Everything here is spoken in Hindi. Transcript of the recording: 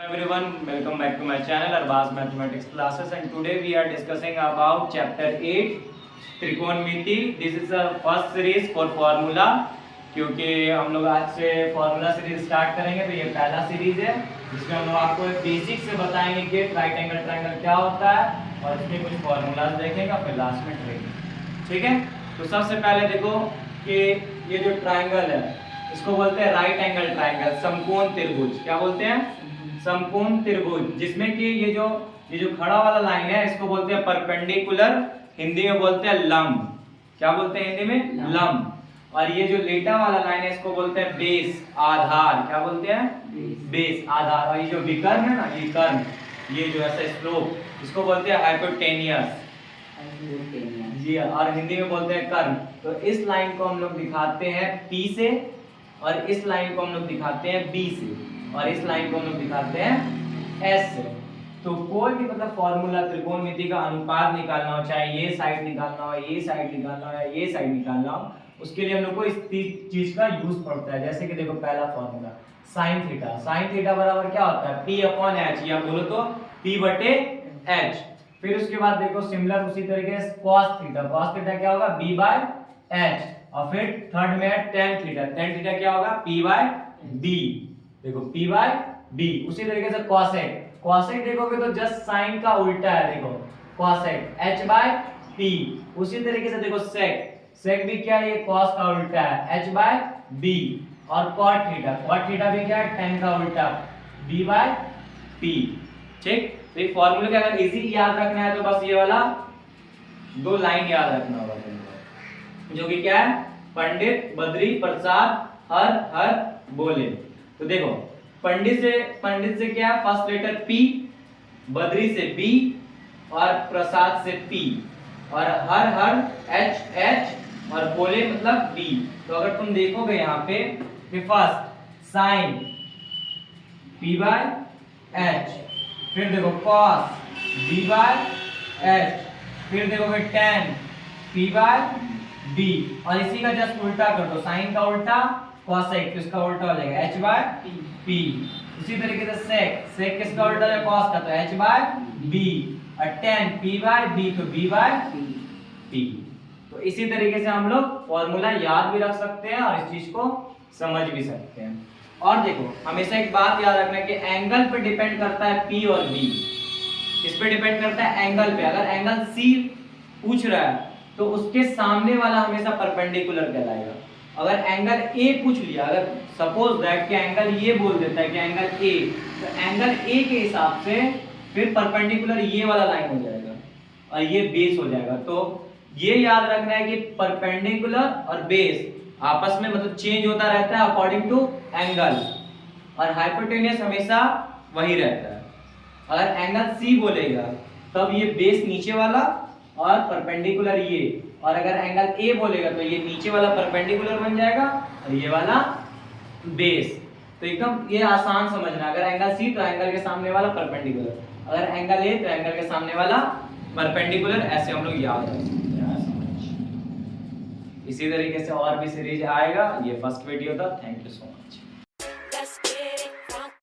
Everyone, welcome back to my channel Arbaz Mathematics Classes, and today we are discussing about chapter 8 Trigonometry. This is the first series for formula. क्योंकि हम लोग आज से फॉर्मूला सीरीज स्टार्ट करेंगे, तो ये पहला सीरीज है जिसमें हम लोग आपको बेसिक से बताएंगे कि राइट एंगल ट्रायंगल क्या होता है और इसके कुछ फॉर्मूलाज देखेंगे, फिर लास्ट में ट्रेनिंग। ठीक है, तो सबसे पहले देखो कि ये जो ट्रायंगल है इसको बोलते हैं राइट एंगल ट्रायंगल, समकोण त्रिभुज। क्या बोलते हैं? समकोण त्रिभुज, जिसमें कि ये जो खड़ा वाला लाइन है इसको बोलते हैं परपेंडिकुलर, हिंदी में बोलते हैं लंब। क्या बोलते हैं हिंदी में? लंब। और ये जो लेटा वाला लाइन है इसको बोलते हैं बेस, आधार। क्या बोलते हैं? बेस, आधार। और ये जो विकर्ण है ना, ये कर्ण, ये जो ऐसा स्लोप, इसको बोलते हैं हाइपोटेनियस जी, और हिंदी में बोलते हैं कर्ण। तो इस लाइन को हम लोग दिखाते हैं P से, और इस लाइन को हम लोग दिखाते हैं B से, और इस लाइन को हम लोग दिखाते हैं S से। तो कोई भी मतलब फॉर्मूला त्रिकोणमिति का अनुपात निकालना हो, चाहे ये साइड निकालना हो, ये साइड निकालना हो या ये साइड निकालना हो, उसके लिए हम लोग को इस चीज का यूज पड़ता है। जैसे कि देखो पहला formula sin theta, sin theta बराबर क्या होता है? P अपॉन H, या बोलो तो P बटे H। फिर उसके बाद देखो सिमिलर उसी तरीके से cos थीटा, cos थीटा क्या होगा? B by H। और फिर थर्ड में है tan थीटा, tan थीटा क्या होगा? P by D। देखो P बाय D। उसी तरीके से cosec, cosec देखोगे तो जस्ट sin का उल्टा है, देखो cosec H बाय P। उसी तरीके से देखो sec, sec भी क्या है? ये cos का उल्टा है, H बाय B। और cot थीटा, cot थीटा भी क्या है? tan का उल्टा, B बाय P। ठीक, तो ये फॉर्मूले का अगर इजी याद रखना है तो बस ये वाला दो लाइन याद रखना होगा तुमको, जो कि क्या है? पंडित बद्री प्रसाद हर हर बोले। तो देखो पंडित से क्या है? फर्स्ट लेटर P, बद्री से B, और प्रसाद से P, और हर हर H H, और बोले मतलब B। तो अगर तुम देखोगे यहाँ पे first sine P by H, फिर देखो cos B बाय H, फिर देखोगे tan P बाय D, और इसी का जस्ट उल्टा कर दो, साइन का उल्टा cosec, तो इसका उल्टा हो जाएगा H बाय P। इसी तरीके से sec किसका उल्टा है? cos का, तो H बाय B। और tan P बाय B, तो B बाय P। तो इसी तरीके से हम लोग फॉर्मूला याद भी रख सकते हैं और इस चीज को समझ भी सकते हैं। और देखो हमेशा एक बात याद रखना कि एंगल पे डिपेंड करता है P और B। इस पे डिपेंड करता है एंगल पे। अगर एंगल C पूछ रहा है तो उसके सामने वाला हमेशा परपेंडिकुलर कहलाएगा। अगर एंगल A पूछ लिया, अगर सपोज दैट कि एंगल ये बोल देता है कि एंगल A, तो एंगल A के हिसाब से फिर परपेंडिकुलर ये वाला लाइन हो जाएगा और ये बेस हो जाएगा। तो ये याद रखना है कि परपेंडिकुलर और बेस आपस में मतलब चेंज होता रहता है अकॉर्डिंग टू एंगल, और हाइपोटेनियस हमेशा वही रहता है। अगर एंगल C बोलेगा तब ये बेस नीचे वाला और परपेंडिकुलर ये, और अगर एंगल A बोलेगा तो ये नीचे वाला परपेंडिकुलर बन जाएगा और ये वाला बेस। तो एकदम ये आसान समझना, अगर एंगल C तो एंगल के सामने वाला परपेंडिकुलर, अगर एंगल A तो एंगल के सामने वाला परपेंडिकुलर। ऐसे हम लोग याद रख सकते हैं। इसी तरीके से और भी सीरीज आएगा। ये फर्स्ट वीडियो था। Thank you so much.